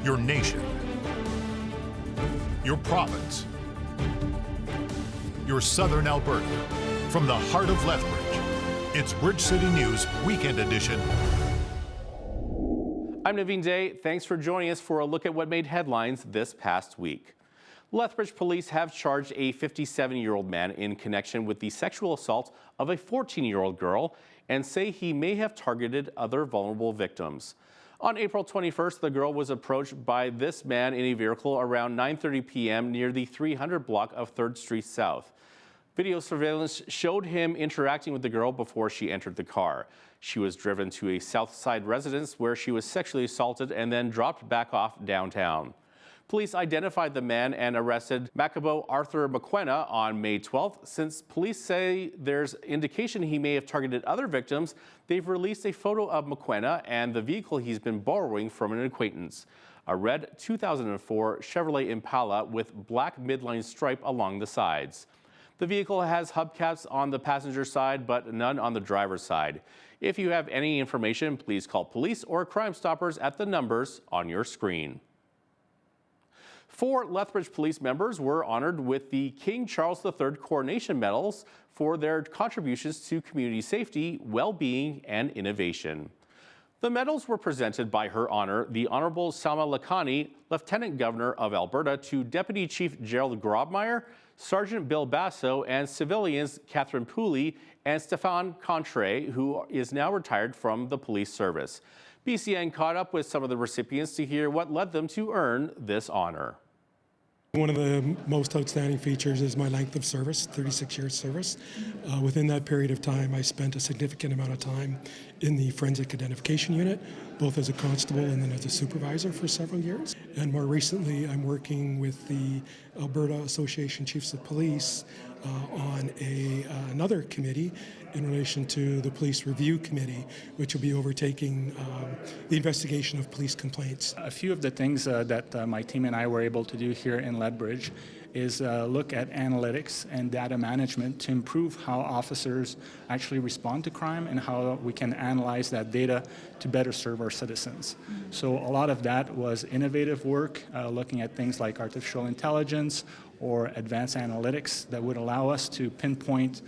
your nation, your province, your southern Alberta. From the heart of Lethbridge, it's Bridge City News Weekend Edition. I'm Naveen Day. Thanks for joining us for a look at what made headlines this past week. Lethbridge police have charged a 57-year-old man in connection with the sexual assault of a 14-year-old girl and say he may have targeted other vulnerable victims. On April 21st, the girl was approached by this man in a vehicle around 9:30 p.m. near the 300 block of 3rd Street South. Video surveillance showed him interacting with the girl before she entered the car. She was driven to a South Side residence where she was sexually assaulted and then dropped back off downtown. Police identified the man and arrested Macabo Arthur McQuena on May 12th. Since police say there's indication he may have targeted other victims, they've released a photo of McQuena and the vehicle he's been borrowing from an acquaintance. A red 2004 Chevrolet Impala with black midline stripe along the sides. The vehicle has hubcaps on the passenger side, but none on the driver's side. If you have any information, please call police or Crime Stoppers at the numbers on your screen. 4 Lethbridge police members were honored with the King Charles III Coronation Medals for their contributions to community safety, well-being, and innovation. The medals were presented by Her Honor, the Honorable Salma Lakhani, Lieutenant Governor of Alberta, to Deputy Chief Gerald Grobmeyer, Sergeant Bill Basso, and civilians Catherine Pooley and Stéphane Contre, who is now retired from the police service. BCN caught up with some of the recipients to hear what led them to earn this honor. One of the most outstanding features is my length of service, 36 years service. Within that period of time, I spent a significant amount of time in the forensic identification unit, both as a constable and then as a supervisor for several years. And more recently, I'm working with the Alberta Association Chiefs of Police on another committee in relation to the Police Review Committee, which will be overtaking the investigation of police complaints. A few of the things that my team and I were able to do here in Lethbridge is look at analytics and data management to improve how officers actually respond to crime and how we can analyze that data to better serve our citizens. So a lot of that was innovative work, looking at things like artificial intelligence or advanced analytics that would allow us to pinpoint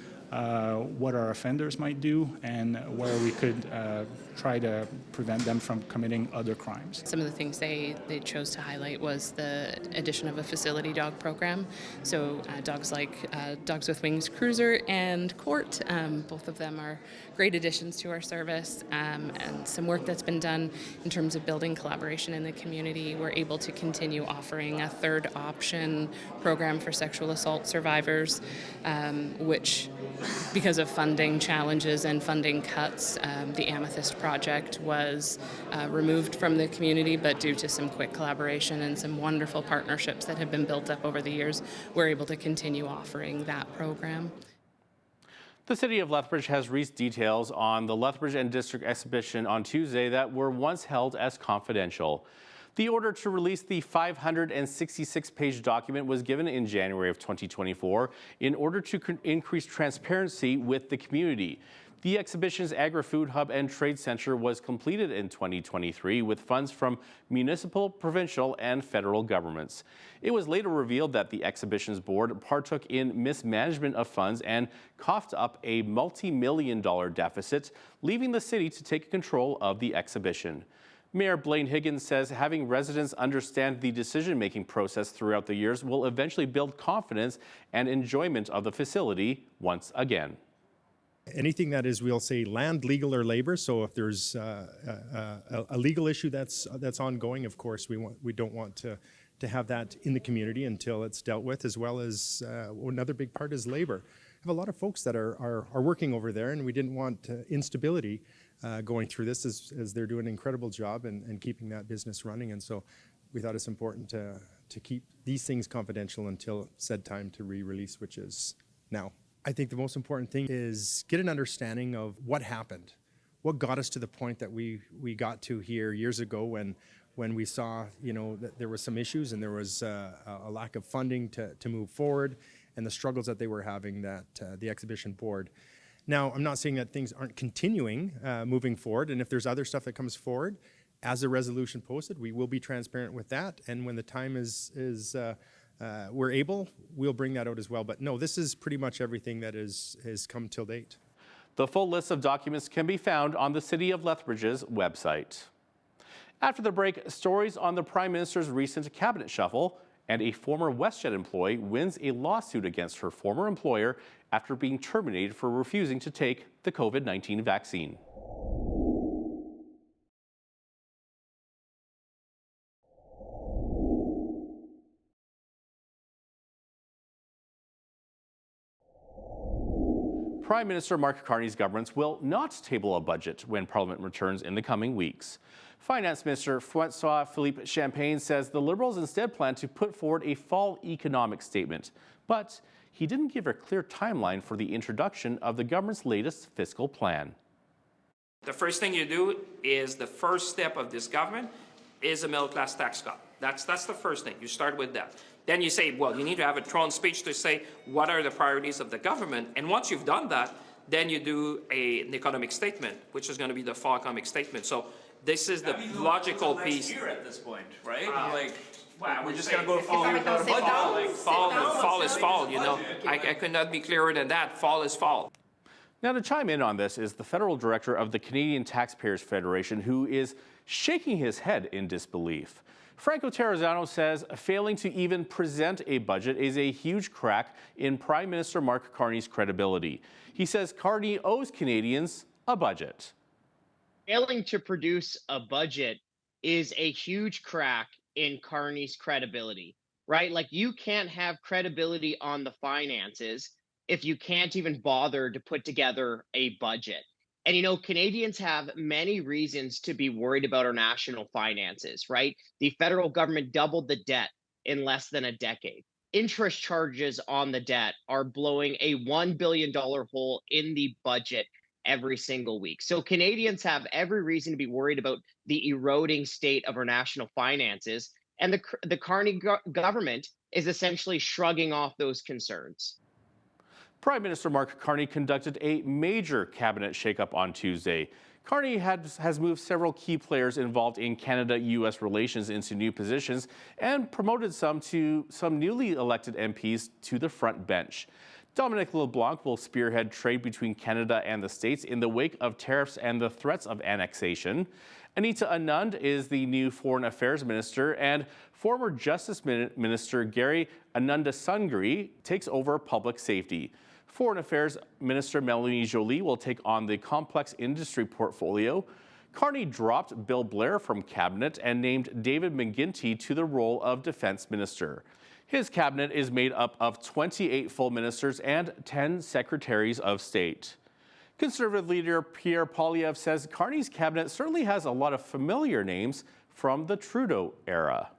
what our offenders might do and where we could try to prevent them from committing other crimes. Some of the things they chose to highlight was the addition of a facility dog program. So dogs like Dogs with Wings Cruiser and Court, both of them are great additions to our service, and some work that's been done in terms of building collaboration in the community. We're able to continue offering a third option program for sexual assault survivors, which, because of funding challenges and funding cuts, the Amethyst project was removed from the community, but due to some quick collaboration and some wonderful partnerships that have been built up over the years, we're able to continue offering that program. The City of Lethbridge has released details on the Lethbridge and District exhibition on Tuesday that were once held as confidential. The order to release the 566-page document was given in January of 2024 in order to increase transparency with the community. The exhibition's Agri-Food Hub and Trade Center was completed in 2023 with funds from municipal, provincial, and federal governments. It was later revealed that the exhibition's board partook in mismanagement of funds and coughed up a multi-million-dollar deficit, leaving the city to take control of the exhibition. Mayor Blaine Higgins says having residents understand the decision-making process throughout the years will eventually build confidence and enjoyment of the facility once again. Anything that is, we'll say, land, legal, or labor. So if there's a legal issue that's ongoing, of course, we don't want to have that in the community until it's dealt with, as well as another big part is labor. I have a lot of folks that are working over there, and we didn't want instability going through this as they're doing an incredible job and keeping that business running. And so we thought it's important to keep these things confidential until said time to re-release, which is now. I think the most important thing is get an understanding of what happened, what got us to the point that we got to here years ago when we saw, that there was some issues and there was a lack of funding to move forward, and the struggles that they were having, that the exhibition board. Now, I'm not saying that things aren't continuing moving forward, and if there's other stuff that comes forward, as a resolution posted, we will be transparent with that. And when the time we're able, we'll bring that out as well. But no, this is pretty much everything that has come till date. The full list of documents can be found on the City of Lethbridge's website. After the break, stories on the Prime Minister's recent cabinet shuffle, and a former WestJet employee wins a lawsuit against her former employer after being terminated for refusing to take the COVID-19 vaccine. Prime Minister Mark Carney's government will not table a budget when Parliament returns in the coming weeks. Finance Minister François-Philippe Champagne says the Liberals instead plan to put forward a fall economic statement, but he didn't give a clear timeline for the introduction of the government's latest fiscal plan. The first thing you do is the first step of this government is a middle-class tax cut. That's the first thing. You start with that. Then you say, well, you need to have a throne speech to say what are the priorities of the government. And once you've done that, then you do an economic statement, which is going to be the fall economic statement. So this is the logical piece. Year at this point, right? Well, we're just going to go fall without a budget. Fall is fall, you know. I could not be clearer than that. Fall is fall. Now, to chime in on this is the federal director of the Canadian Taxpayers Federation, who is shaking his head in disbelief. Franco Terrazzano says failing to even present a budget is a huge crack in Prime Minister Mark Carney's credibility. He says Carney owes Canadians a budget. Failing to produce a budget is a huge crack in Carney's credibility, right? Like, you can't have credibility on the finances if you can't even bother to put together a budget. And, you know, Canadians have many reasons to be worried about our national finances, right? The federal government doubled the debt in less than a decade. Interest charges on the debt are blowing a $1 billion hole in the budget every single week. So Canadians have every reason to be worried about the eroding state of our national finances. And the Carney government is essentially shrugging off those concerns. Prime Minister Mark Carney conducted a major cabinet shakeup on Tuesday. Carney has moved several key players involved in Canada-U.S. relations into new positions and promoted some newly elected MPs to the front bench. Dominic LeBlanc will spearhead trade between Canada and the States in the wake of tariffs and the threats of annexation. Anita Anand is the new Foreign Affairs Minister, and former Justice Minister Gary Anandasangri takes over public safety. Foreign Affairs Minister Melanie Joly will take on the complex industry portfolio. Carney dropped Bill Blair from cabinet and named David McGuinty to the role of Defense Minister. His cabinet is made up of 28 full ministers and 10 secretaries of state. Conservative leader Pierre Poilievre says Carney's cabinet certainly has a lot of familiar names from the Trudeau era.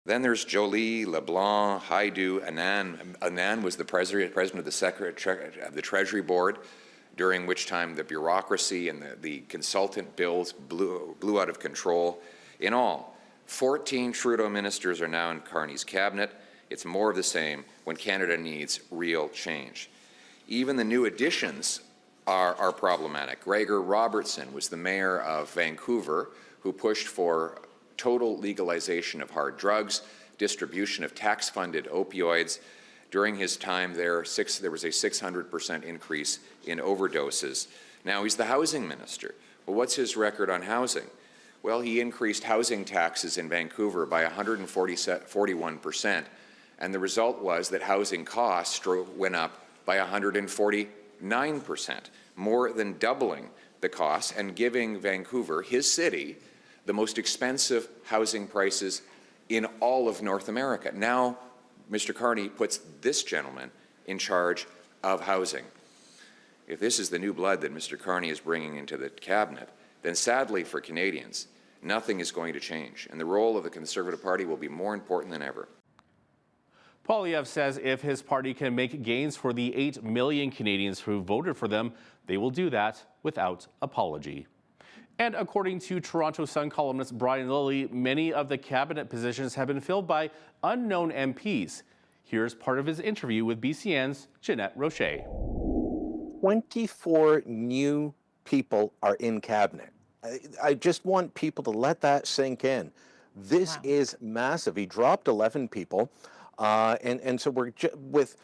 Then there's Joly, LeBlanc, Haidu, Anand. Anand was the president of the Treasury Board, during which time the bureaucracy and the consultant bills blew out of control. In all, 14 Trudeau ministers are now in Carney's cabinet. It's more of the same when Canada needs real change. Even the new additions are problematic. Gregor Robertson was the mayor of Vancouver, who pushed for total legalization of hard drugs, distribution of tax-funded opioids. During his time there was a 600% increase in overdoses. Now he's the housing minister. Well, what's his record on housing? Well, he increased housing taxes in Vancouver by 141%, and the result was that housing costs went up by 149%, more than doubling the costs and giving Vancouver, his city, the most expensive housing prices in all of North America. Now, Mr. Carney puts this gentleman in charge of housing. If this is the new blood that Mr. Carney is bringing into the cabinet, then sadly for Canadians, nothing is going to change, and the role of the Conservative Party will be more important than ever. Poilievre says if his party can make gains for the 8 million Canadians who voted for them, they will do that without apology. And according to Toronto Sun columnist Brian Lilley, many of the cabinet positions have been filled by unknown MPs. Here's part of his interview with BCN's Jeanette Rocher. 24 new people are in cabinet. I just want people to let that sink in. This is massive. He dropped 11 people, and so we're with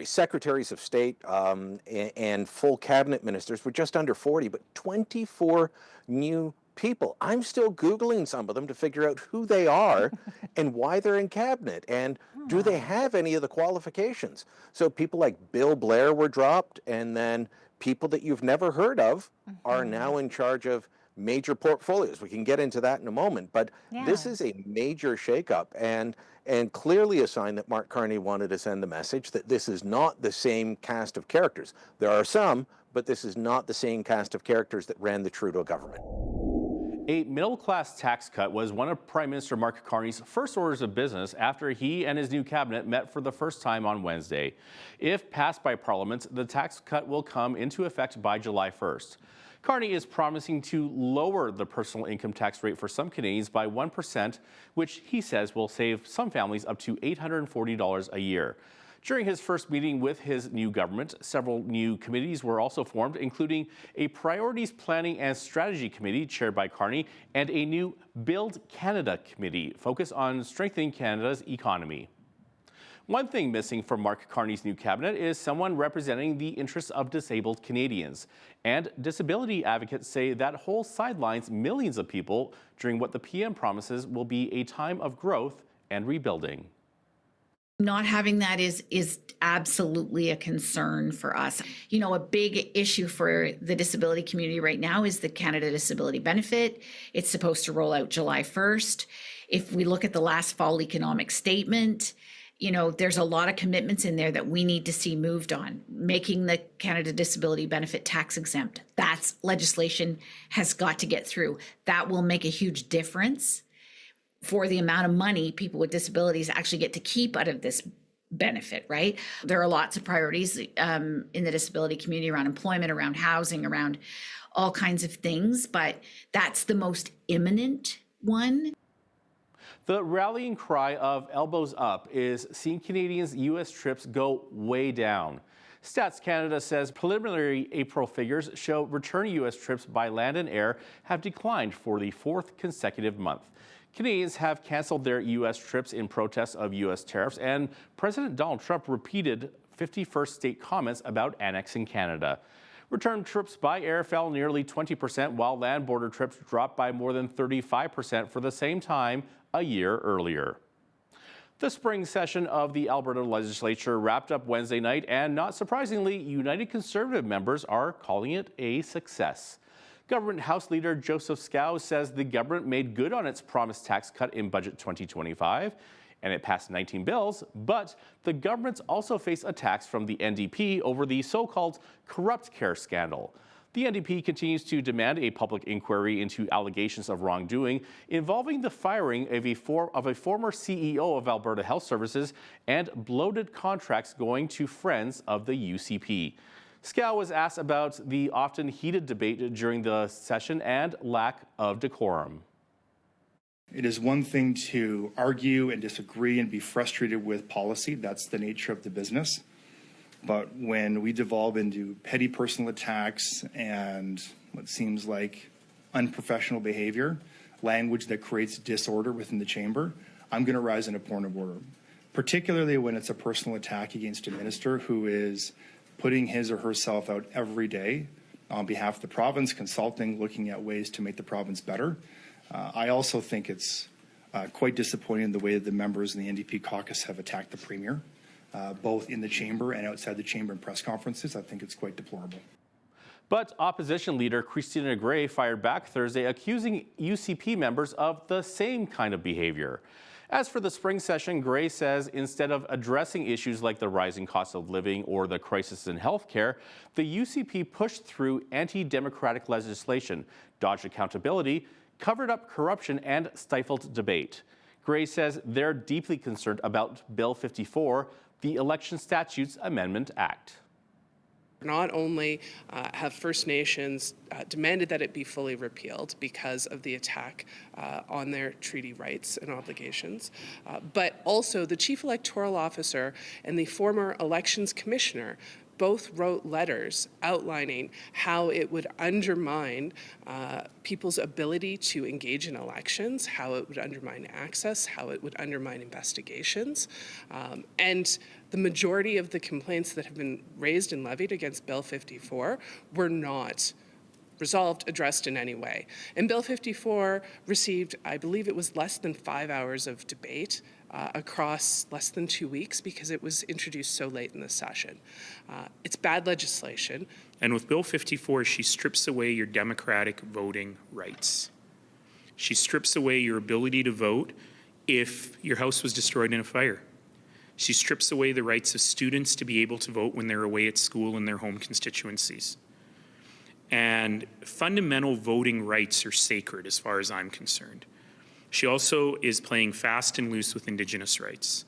secretaries of state and full cabinet ministers. We're just under 40, but 24 new people. I'm still Googling some of them to figure out who they are and why they're in cabinet, and do they have any of the qualifications. So people like Bill Blair were dropped, and then people that you've never heard of are now in charge of major portfolios. We can get into that in a moment, but this is a major shakeup, and clearly a sign that Mark Carney wanted to send the message that this is not the same cast of characters. There are some, but this is not the same cast of characters that ran the Trudeau government. A middle-class tax cut was one of Prime Minister Mark Carney's first orders of business after he and his new cabinet met for the first time on Wednesday. If passed by Parliament, the tax cut will come into effect by July 1st. Carney is promising to lower the personal income tax rate for some Canadians by 1%, which he says will save some families up to $840 a year. During his first meeting with his new government, several new committees were also formed, including a Priorities Planning and Strategy Committee chaired by Carney and a new Build Canada Committee focused on strengthening Canada's economy. One thing missing from Mark Carney's new cabinet is someone representing the interests of disabled Canadians. And disability advocates say that whole sidelines millions of people during what the PM promises will be a time of growth and rebuilding. Not having that is absolutely a concern for us. You know, a big issue for the disability community right now is the Canada Disability Benefit. It's supposed to roll out July 1st. If we look at the last fall economic statement, you know, there's a lot of commitments in there that we need to see moved on. Making the Canada Disability Benefit tax exempt. That's legislation has got to get through. That will make a huge difference for the amount of money people with disabilities actually get to keep out of this benefit, right? There are lots of priorities in the disability community around employment, around housing, around all kinds of things, but that's the most imminent one. The rallying cry of elbows up is seeing Canadians' U.S. trips go way down. Stats Canada says preliminary April figures show return U.S. trips by land and air have declined for the fourth consecutive month. Canadians have canceled their U.S. trips in protest of U.S. tariffs, and President Donald Trump repeated 51st state comments about annexing Canada. Return trips by air fell nearly 20%, while land border trips dropped by more than 35% for the same time a year earlier. The spring session of the Alberta legislature wrapped up Wednesday night, and not surprisingly, United Conservative members are calling it a success. Government House Leader Joseph Scow says the government made good on its promised tax cut in Budget 2025, and it passed 19 bills, but the government's also faced attacks from the NDP over the so-called corrupt care scandal. The NDP continues to demand a public inquiry into allegations of wrongdoing involving the firing of a former CEO of Alberta Health Services and bloated contracts going to friends of the UCP. Scow was asked about the often heated debate during the session and lack of decorum. It is one thing to argue and disagree and be frustrated with policy. That's the nature of the business. But when we devolve into petty personal attacks and what seems like unprofessional behavior, language that creates disorder within the chamber, I'm going to rise in a point of order, particularly when it's a personal attack against a minister who is putting his or herself out every day on behalf of the province, consulting, looking at ways to make the province better. I also think it's quite disappointing the way that the members in the NDP caucus have attacked the Premier, both in the chamber and outside the chamber in press conferences. I think it's quite deplorable. But opposition leader Christina Gray fired back Thursday, accusing UCP members of the same kind of behavior. As for the spring session, Gray says instead of addressing issues like the rising cost of living or the crisis in healthcare, the UCP pushed through anti-democratic legislation, dodged accountability, covered up corruption, and stifled debate. Gray says they're deeply concerned about Bill 54, the Election Statutes Amendment Act. Not only have First Nations demanded that it be fully repealed because of the attack on their treaty rights and obligations, but also the Chief Electoral Officer and the former Elections Commissioner both wrote letters outlining how it would undermine people's ability to engage in elections, how it would undermine access, how it would undermine investigations. And the majority of the complaints that have been raised and levied against Bill 54 were not resolved, addressed in any way. And Bill 54 received, I believe it was less than 5 hours of debate across less than 2 weeks because it was introduced so late in the session. It's bad legislation. And with Bill 54, she strips away your democratic voting rights. She strips away your ability to vote if your house was destroyed in a fire. She strips away the rights of students to be able to vote when they're away at school in their home constituencies. And fundamental voting rights are sacred as far as I'm concerned. She also is playing fast and loose with Indigenous rights.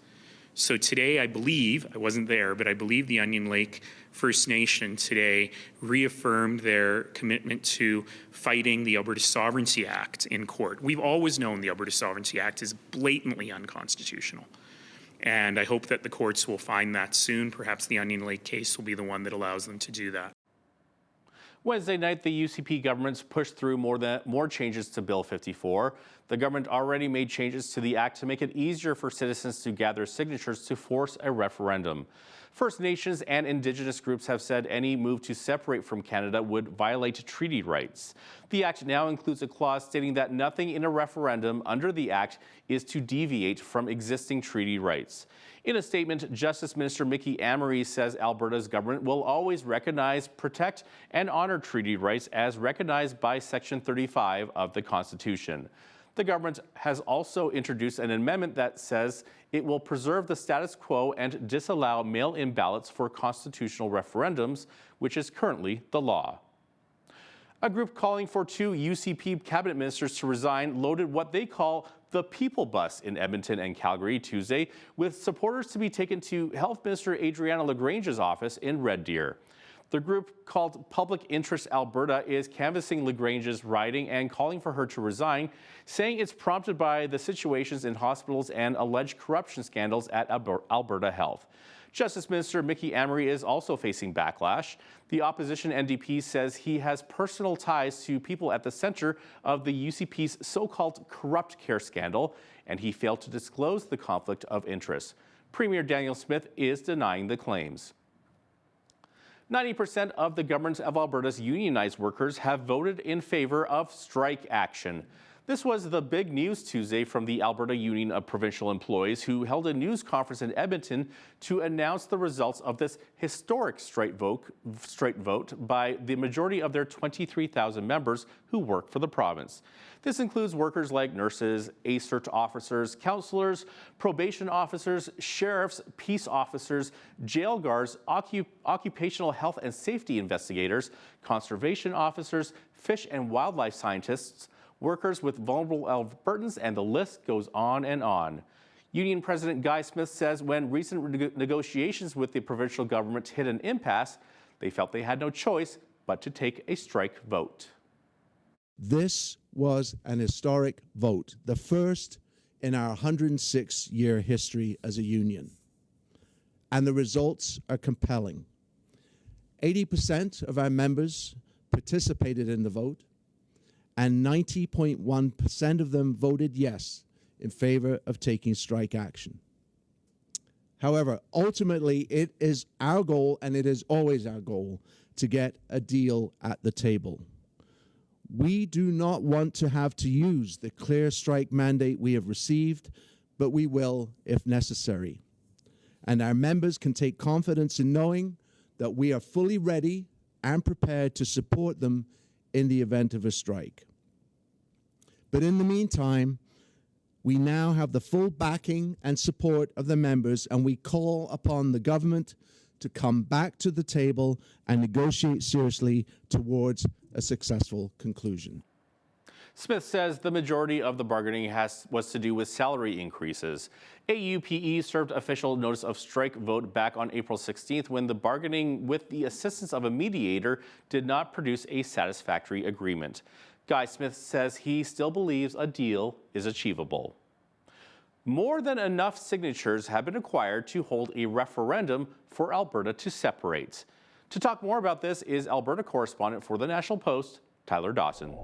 So today, I believe, I wasn't there, but I believe the Onion Lake First Nation today reaffirmed their commitment to fighting the Alberta Sovereignty Act in court. We've always known the Alberta Sovereignty Act is blatantly unconstitutional. And I hope that the courts will find that soon. Perhaps the Onion Lake case will be the one that allows them to do that. Wednesday night, the UCP government's pushed through more changes to Bill 54. The government already made changes to the act to make it easier for citizens to gather signatures to force a referendum. First Nations and Indigenous groups have said any move to separate from Canada would violate treaty rights. The act now includes a clause stating that nothing in a referendum under the act is to deviate from existing treaty rights. In a statement, Justice Minister Mickey Amery says Alberta's government will always recognize, protect, and honor treaty rights as recognized by Section 35 of the Constitution. The government has also introduced an amendment that says it will preserve the status quo and disallow mail-in ballots for constitutional referendums, which is currently the law. A group calling for 2 UCP cabinet ministers to resign loaded what they call the People Bus in Edmonton and Calgary Tuesday, with supporters to be taken to Health Minister Adriana Lagrange's office in Red Deer. The group called Public Interest Alberta is canvassing Lagrange's riding and calling for her to resign, saying it's prompted by the situations in hospitals and alleged corruption scandals at Alberta Health. Justice Minister Mickey Amery is also facing backlash. The opposition NDP says he has personal ties to people at the center of the UCP's so-called corrupt care scandal, and he failed to disclose the conflict of interest. Premier Daniel Smith is denying the claims. 90% of the government of Alberta's unionized workers have voted in favor of strike action. This was the big news Tuesday from the Alberta Union of Provincial Employees, who held a news conference in Edmonton to announce the results of this historic straight vote by the majority of their 23,000 members who work for the province. This includes workers like nurses, ACERT officers, counselors, probation officers, sheriffs, peace officers, jail guards, occupational health and safety investigators, conservation officers, fish and wildlife scientists, workers with vulnerable Albertans, and the list goes on and on. Union President Guy Smith says when recent negotiations with the provincial government hit an impasse, they felt they had no choice but to take a strike vote. This was an historic vote, the first in our 106-year history as a union. And the results are compelling. 80% of our members participated in the vote, and 90.1% of them voted yes in favor of taking strike action. However, ultimately, it is our goal, and it is always our goal, to get a deal at the table. We do not want to have to use the clear strike mandate we have received, but we will if necessary. And our members can take confidence in knowing that we are fully ready and prepared to support them in the event of a strike. But in the meantime, we now have the full backing and support of the members, and we call upon the government to come back to the table and negotiate seriously towards a successful conclusion. Smith says the majority of the bargaining was to do with salary increases. AUPE served official notice of strike vote back on April 16th when the bargaining with the assistance of a mediator did not produce a satisfactory agreement. Guy Smith says he still believes a deal is achievable. More than enough signatures have been acquired to hold a referendum for Alberta to separate. To talk more about this is Alberta correspondent for the National Post, Tyler Dawson.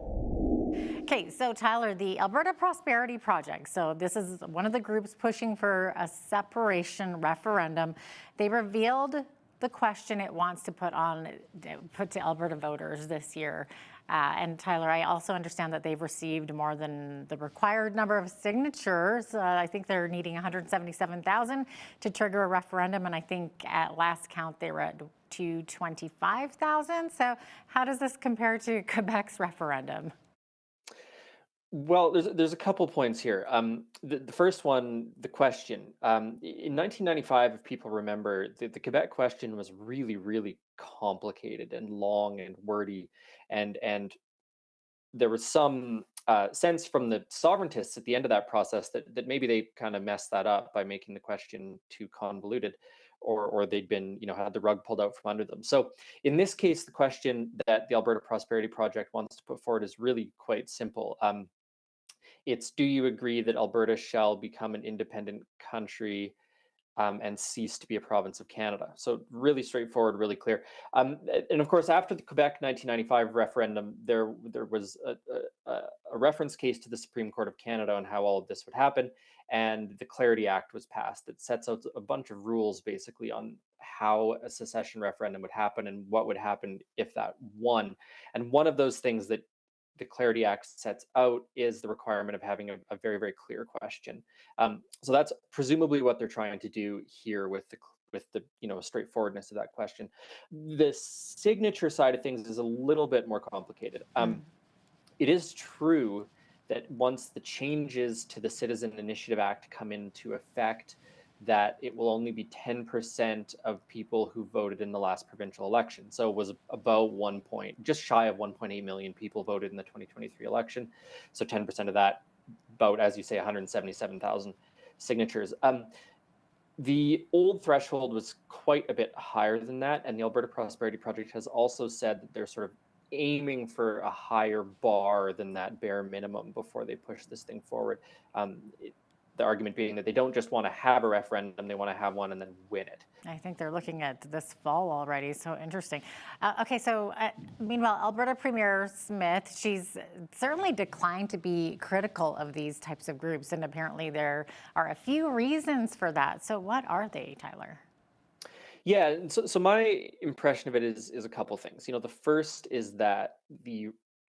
Okay, so Tyler, the Alberta Prosperity Project, so this is one of the groups pushing for a separation referendum. They revealed the question it wants to put to Alberta voters this year. And Tyler, I also understand that they've received more than the required number of signatures. I think they're needing 177,000 to trigger a referendum, and I think at last count they were at 225,000. So how does this compare to Quebec's referendum? Well, there's a couple points here. The first one, the question. In 1995, if people remember, the Quebec question was really, really complicated and long and wordy, and there was some sense from the sovereigntists at the end of that process that maybe they kind of messed that up by making the question too convoluted, or they'd been, had the rug pulled out from under them. So in this case, the question that the Alberta Prosperity Project wants to put forward is really quite simple. It's, do you agree that Alberta shall become an independent country and cease to be a province of Canada? So really straightforward, really clear. And of course, after the Quebec 1995 referendum, there was a reference case to the Supreme Court of Canada on how all of this would happen. And the Clarity Act was passed that sets out a bunch of rules basically on how a secession referendum would happen and what would happen if that won. And one of those things that the Clarity Act sets out is the requirement of having a very, very clear question. So that's presumably what they're trying to do here with the straightforwardness of that question. The signature side of things is a little bit more complicated. It is true that once the changes to the Citizen Initiative Act come into effect, that it will only be 10% of people who voted in the last provincial election. So it was about just shy of 1.8 million people voted in the 2023 election. So 10% of that, about, as you say, 177,000 signatures. The old threshold was quite a bit higher than that. And the Alberta Prosperity Project has also said that they're sort of aiming for a higher bar than that bare minimum before they push this thing forward. The argument being that they don't just want to have a referendum, they want to have one and then win it. I think they're looking at this fall already, so interesting. Okay, so meanwhile, Alberta Premier Smith, she's certainly declined to be critical of these types of groups, and apparently there are a few reasons for that. So what are they, Tyler? Yeah, so my impression of it is a couple things. The first is that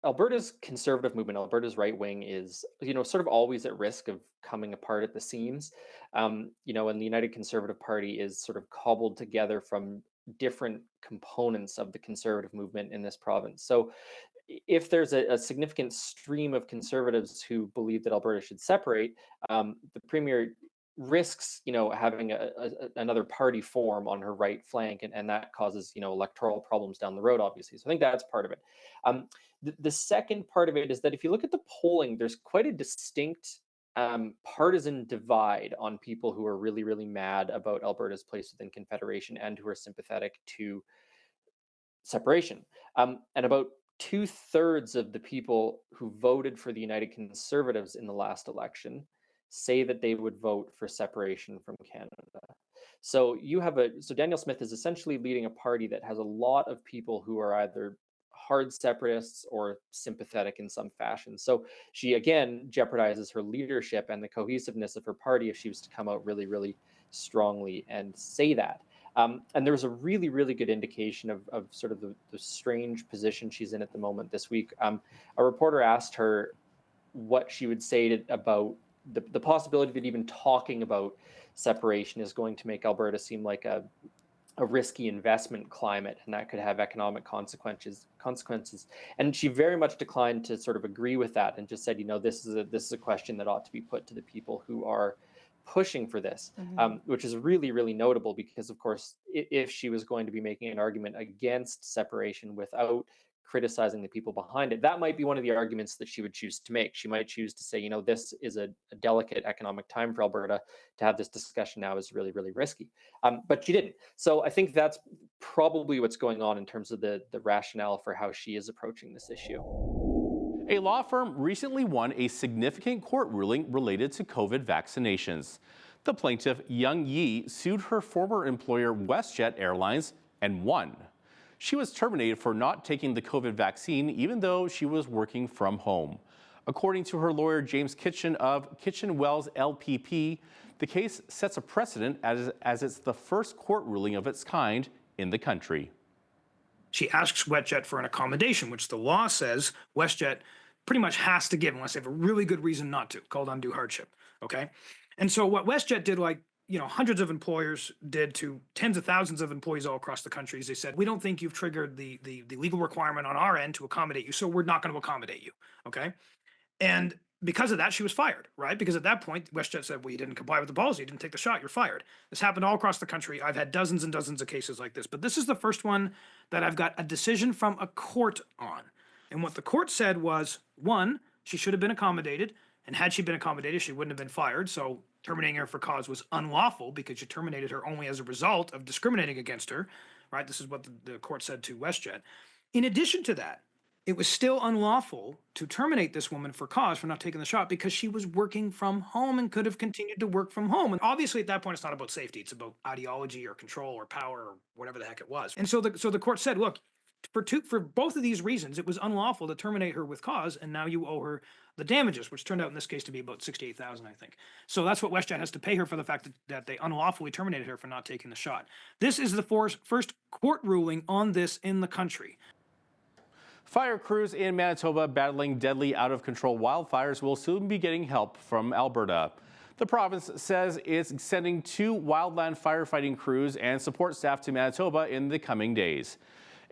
Alberta's conservative movement, Alberta's right wing, is sort of always at risk of coming apart at the seams. And the United Conservative Party is sort of cobbled together from different components of the conservative movement in this province. So if there's a significant stream of conservatives who believe that Alberta should separate, the premier risks having another party form on her right flank, and that causes electoral problems down the road, obviously. So I think that's part of it. The second part of it is that if you look at the polling, there's quite a distinct partisan divide on people who are really, really mad about Alberta's place within Confederation and who are sympathetic to separation. And about 2/3 of the people who voted for the United Conservatives in the last election say that they would vote for separation from Canada. So Danielle Smith is essentially leading a party that has a lot of people who are either hard separatists or sympathetic in some fashion. So she, again, jeopardizes her leadership and the cohesiveness of her party if she was to come out really, really strongly and say that. And there was a really, really good indication of sort of the strange position she's in at the moment this week. A reporter asked her what she would say about the possibility that even talking about separation is going to make Alberta seem like a risky investment climate, and that could have economic consequences. And she very much declined to sort of agree with that, and just said, this is a question that ought to be put to the people who are pushing for this, which is really, really notable because, of course, if she was going to be making an argument against separation without criticizing the people behind it, that might be one of the arguments that she would choose to make. She might choose to say, this is a delicate economic time for Alberta. To have this discussion now is really, really risky. But she didn't. So I think that's probably what's going on in terms of the rationale for how she is approaching this issue. A law firm recently won a significant court ruling related to COVID vaccinations. The plaintiff, Young Yi, sued her former employer WestJet Airlines and won. She was terminated for not taking the COVID vaccine, even though she was working from home. According to her lawyer, James Kitchen of Kitchen Wells LPP, the case sets a precedent as it's the first court ruling of its kind in the country. She asks WestJet for an accommodation, which the law says WestJet pretty much has to give unless they have a really good reason not to, called undue hardship, okay? And so what WestJet did, like, you know, hundreds of employers did to tens of thousands of employees all across the country, is they said, we don't think you've triggered the legal requirement on our end to accommodate you, so we're not going to accommodate you, okay? And because of that, she was fired, right? Because at that point, WestJet said, well, you didn't comply with the policy, you didn't take the shot, you're fired. This happened all across the country. I've had dozens and dozens of cases like this, but this is the first one that I've got a decision from a court on. And what the court said was, one, she should have been accommodated, and had she been accommodated, she wouldn't have been fired, so terminating her for cause was unlawful because you terminated her only as a result of discriminating against her, right? This is what the court said to WestJet. In addition to that, it was still unlawful to terminate this woman for cause for not taking the shot because she was working from home and could have continued to work from home. And obviously at that point, it's not about safety. It's about ideology or control or power or whatever the heck it was. And so the court said, look, for both of these reasons, it was unlawful to terminate her with cause, and now you owe her the damages, which turned out in this case to be about $68,000, I think. So that's what WestJet has to pay her for the fact that they unlawfully terminated her for not taking the shot. This is the first court ruling on this in the country. Fire crews in Manitoba battling deadly out-of-control wildfires will soon be getting help from Alberta. The province says it's sending 2 wildland firefighting crews and support staff to Manitoba in the coming days.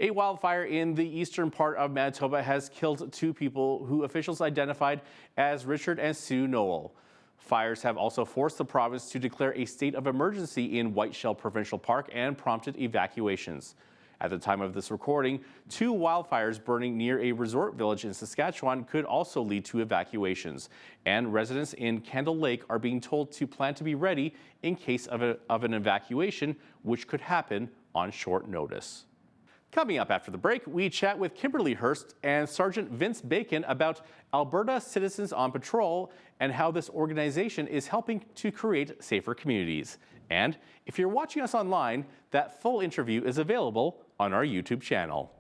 A wildfire in the eastern part of Manitoba has killed 2 people who officials identified as Richard and Sue Noel. Fires have also forced the province to declare a state of emergency in Whiteshell Provincial Park and prompted evacuations. At the time of this recording, 2 wildfires burning near a resort village in Saskatchewan could also lead to evacuations, and residents in Candle Lake are being told to plan to be ready in case of an evacuation, which could happen on short notice. Coming up after the break, we chat with Kimberly Hurst and Sergeant Vince Bacon about Alberta Citizens on Patrol and how this organization is helping to create safer communities. And if you're watching us online, that full interview is available on our YouTube channel.